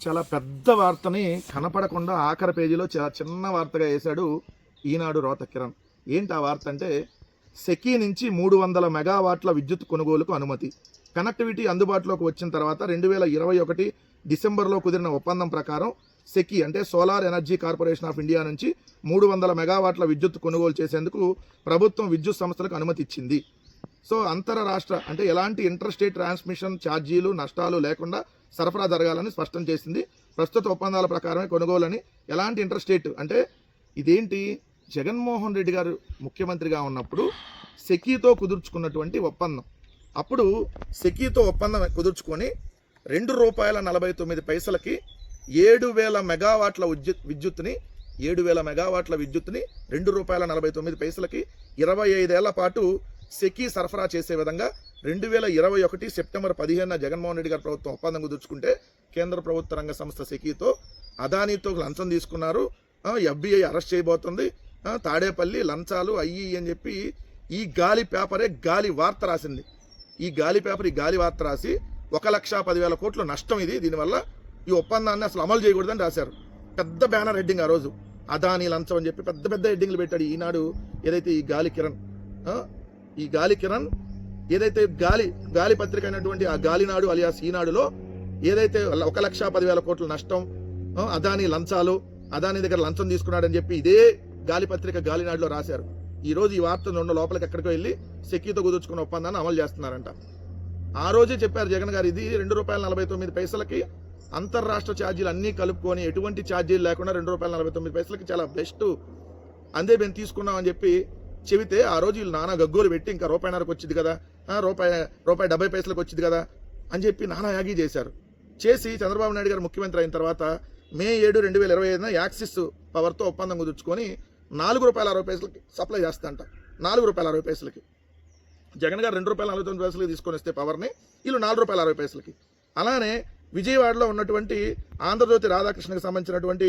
చాలా పెద్ద వార్తని కనపడకుండా ఆఖరి పేజీలో చాలా చిన్న వార్తగా వేశాడు ఈనాడు రోత కిరణ్. ఏంటి ఆ వార్త అంటే, సెకీ నుంచి 300 మెగావాట్ల విద్యుత్ కొనుగోలుకు అనుమతి. కనెక్టివిటీ అందుబాటులోకి వచ్చిన తర్వాత 2021 డిసెంబర్లో కుదిరిన ఒప్పందం ప్రకారం సెకీ అంటే solar energy corporation of India నుంచి 300 మెగావాట్ల విద్యుత్ కొనుగోలు చేసేందుకు ప్రభుత్వం విద్యుత్ సంస్థలకు అనుమతి ఇచ్చింది. సో అంతరరాష్ట్ర అంటే ఎలాంటి ఇంటర్ స్టేట్ ట్రాన్స్మిషన్ ఛార్జీలు నష్టాలు లేకుండా సరఫరా జరగాలని స్పష్టం చేసింది. ప్రస్తుత ఒప్పందాల ప్రకారమే కొనుగోలని. ఎలాంటి ఇంటర్ స్టేట్ అంటే ఇదేంటి, జగన్మోహన్ రెడ్డి గారు ముఖ్యమంత్రిగా ఉన్నప్పుడు సెకీతో కుదుర్చుకున్నటువంటి ఒప్పందం. అప్పుడు సెకీతో ఒప్పందం కుదుర్చుకొని ₹2.49 7,000 మెగావాట్ల విద్యుత్తుని ₹2.49 25 ఏళ్ల పాటు సెకీ సరఫరా చేసే విధంగా 2021 సెప్టెంబర్ 15 జగన్మోహన్ రెడ్డి గారి ప్రభుత్వం ఒప్పందం కుదుర్చుకుంటే కేంద్ర ప్రభుత్వ రంగ సంస్థ సెకీతో అదానీతో లంచం తీసుకున్నారు. FBI అరెస్ట్ చేయబోతుంది, తాడేపల్లి లంచాలు అయ్యి అని చెప్పి ఈ గాలి పేపరే గాలి వార్త రాసింది. ఈ గాలి వార్త రాసి 1,10,000 కోట్ల నష్టం ఇది, దీనివల్ల ఈ ఒప్పందాన్ని అసలు అమలు చేయకూడదని రాశారు. పెద్ద బ్యానర్ హెడ్డింగ్ ఆ రోజు, అదానీ లంచం అని చెప్పి పెద్ద హెడ్డింగ్లు పెట్టాడు ఈనాడు. ఏదైతే ఈ గాలి కిరణ్ ఏదైతే గాలి పత్రిక అయినటువంటి ఆ గాలినాడు అలియాస్ ఈనాడులో ఏదైతే 1,10,000 కోట్ల నష్టం, అదానీ లంచాలు, అదానీ దగ్గర లంచం తీసుకున్నాడని చెప్పి ఇదే గాలి పత్రిక గాలినాడులో రాశారు. ఈ రోజు ఈ వార్త నుండి లోపలికి ఎక్కడికో వెళ్ళి సెకీతో కుదుర్చుకున్న ఒప్పందాన్ని అమలు చేస్తున్నారంట. ఆ రోజే చెప్పారు జగన్ గారు, ఇది ₹2.49 అంతర్రాష్ట్ర ఛార్జీలు అన్నీ కలుపుకొని ఎటువంటి ఛార్జీలు లేకుండా ₹2.49 చాలా బెస్ట్, అందే మేము తీసుకున్నాం అని చెప్పి చెబితే ఆ రోజు వీళ్ళు నానా గగ్గోలు పెట్టి ఇంకా ₹1.5 వచ్చింది కదా, ₹1.70 వచ్చింది కదా అని చెప్పి నానా యాగి చేసి చంద్రబాబు నాయుడు గారు ముఖ్యమంత్రి అయిన తర్వాత మే 7, 2025 యాక్సిస్ పవర్తో ఒప్పందం కుదుర్చుకొని ₹4.60 సప్లై చేస్తాంట. ₹4.60 జగన్ గారు ₹2.49 తీసుకొని వస్తే పవర్ని వీళ్ళు ₹4.60. అలానే విజయవాడలో ఉన్నటువంటి ఆంధ్రజ్యోతి రాధాకృష్ణకి సంబంధించినటువంటి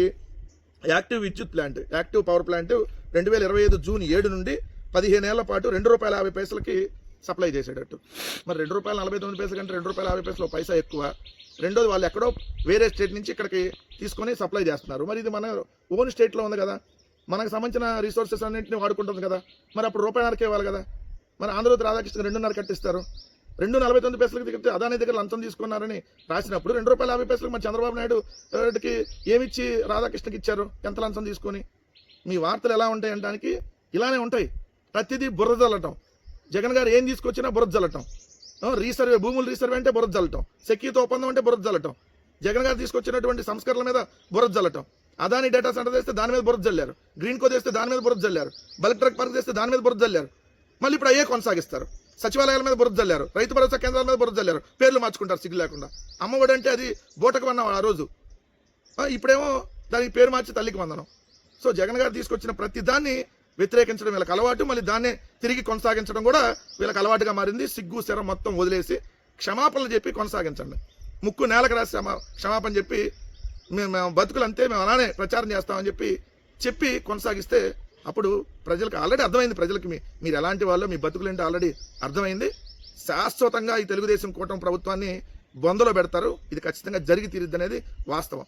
యాక్టివ్ విద్యుత్ plant, active power plant 2025 June 7 నుండి 15 ఏళ్ల పాటు ₹2.50 సప్లై చేసేటట్టు. మరి ₹2.49 కంటే ₹2.50 పైసా ఎక్కువ. రెండోది వాళ్ళు ఎక్కడో వేరే స్టేట్ నుంచి ఇక్కడికి తీసుకొని సప్లై చేస్తున్నారు. మరి ఇది మన ఓన్ స్టేట్లో ఉంది కదా, మనకు సంబంధించిన రిసోర్సెస్ అన్నింటినీ వాడుకుంటుంది కదా, మరి అప్పుడు ₹1.5 ఇవ్వాలి కదా. మరి ఆంధ్రజ్యోతి రాధాకృష్ణ 2.5 కట్టిస్తారు. ₹2.49 దగ్గర అదానీ దగ్గర లంచం తీసుకున్నారని రాసినప్పుడు ₹2.50 మరి చంద్రబాబు నాయుడుకి ఏమిచ్చి రాధాకృష్ణకి ఇచ్చారు, ఎంత లంచం తీసుకొని? మీ వార్తలు ఎలా ఉంటాయి అనడానికి ఇలానే ఉంటాయి. ప్రతిదీ బురద జల్లటం. జగన్ గారు ఏం తీసుకొచ్చినా బురద జల్లటం. రీసర్వే, భూములు రీసర్వే అంటే బురద జల్లటం, సెకీతో ఒప్పందం అంటే బురద జల్లటం, జగన్ గారు తీసుకొచ్చినటువంటి సంస్కరణల మీద బురద జల్లటం, అదానీ డేటా సెంటర్ చేస్తే దాని మీద బురద జల్లారు, గ్రీన్ కో చేస్తే దాని మీద బురద జల్లారు, బల్క్ ట్రక్ పార్క్ చేస్తే దాని మీద బురద జల్లారు, మళ్ళీ ఇప్పుడు అయ్యే కొనసాగిస్తారు. సచివాలయాల మీద బురద జల్లారు, రైతు భరోసా కేంద్రాల మీద బురద జల్లారు, పేర్లు మార్చుకుంటారు సిగ్గు లేకుండా. అమ్మఒడి అంటే అది బోటకు అన్నవాడు ఆ రోజు, ఇప్పుడేమో దానికి పేరు మార్చి తల్లికి వందనం. సో జగన్ గారు తీసుకొచ్చిన ప్రతి దాన్ని వ్యతిరేకించడం వీళ్ళకి అలవాటు, మళ్ళీ దాన్నే తిరిగి కొనసాగించడం కూడా వీళ్ళకి అలవాటుగా మారింది. సిగ్గు శరం మొత్తం వదిలేసి క్షమాపణలు చెప్పి కొనసాగించండి. ముక్కు నేలకు రాసి క్షమాపణ చెప్పి మేము బతుకులు అంతే, మేము అలానే ప్రచారం చేస్తామని చెప్పి కొనసాగిస్తే అప్పుడు ప్రజలకు ఆల్రెడీ అర్థమైంది. ప్రజలకి మీరు ఎలాంటి వాళ్ళు, మీ బతుకులేంటో ఆల్రెడీ అర్థమైంది. శాశ్వతంగా ఈ తెలుగుదేశం కూటమి ప్రభుత్వాన్ని బొందలో పెడతారు. ఇది ఖచ్చితంగా జరిగి తీరుద్ది అనేది వాస్తవం.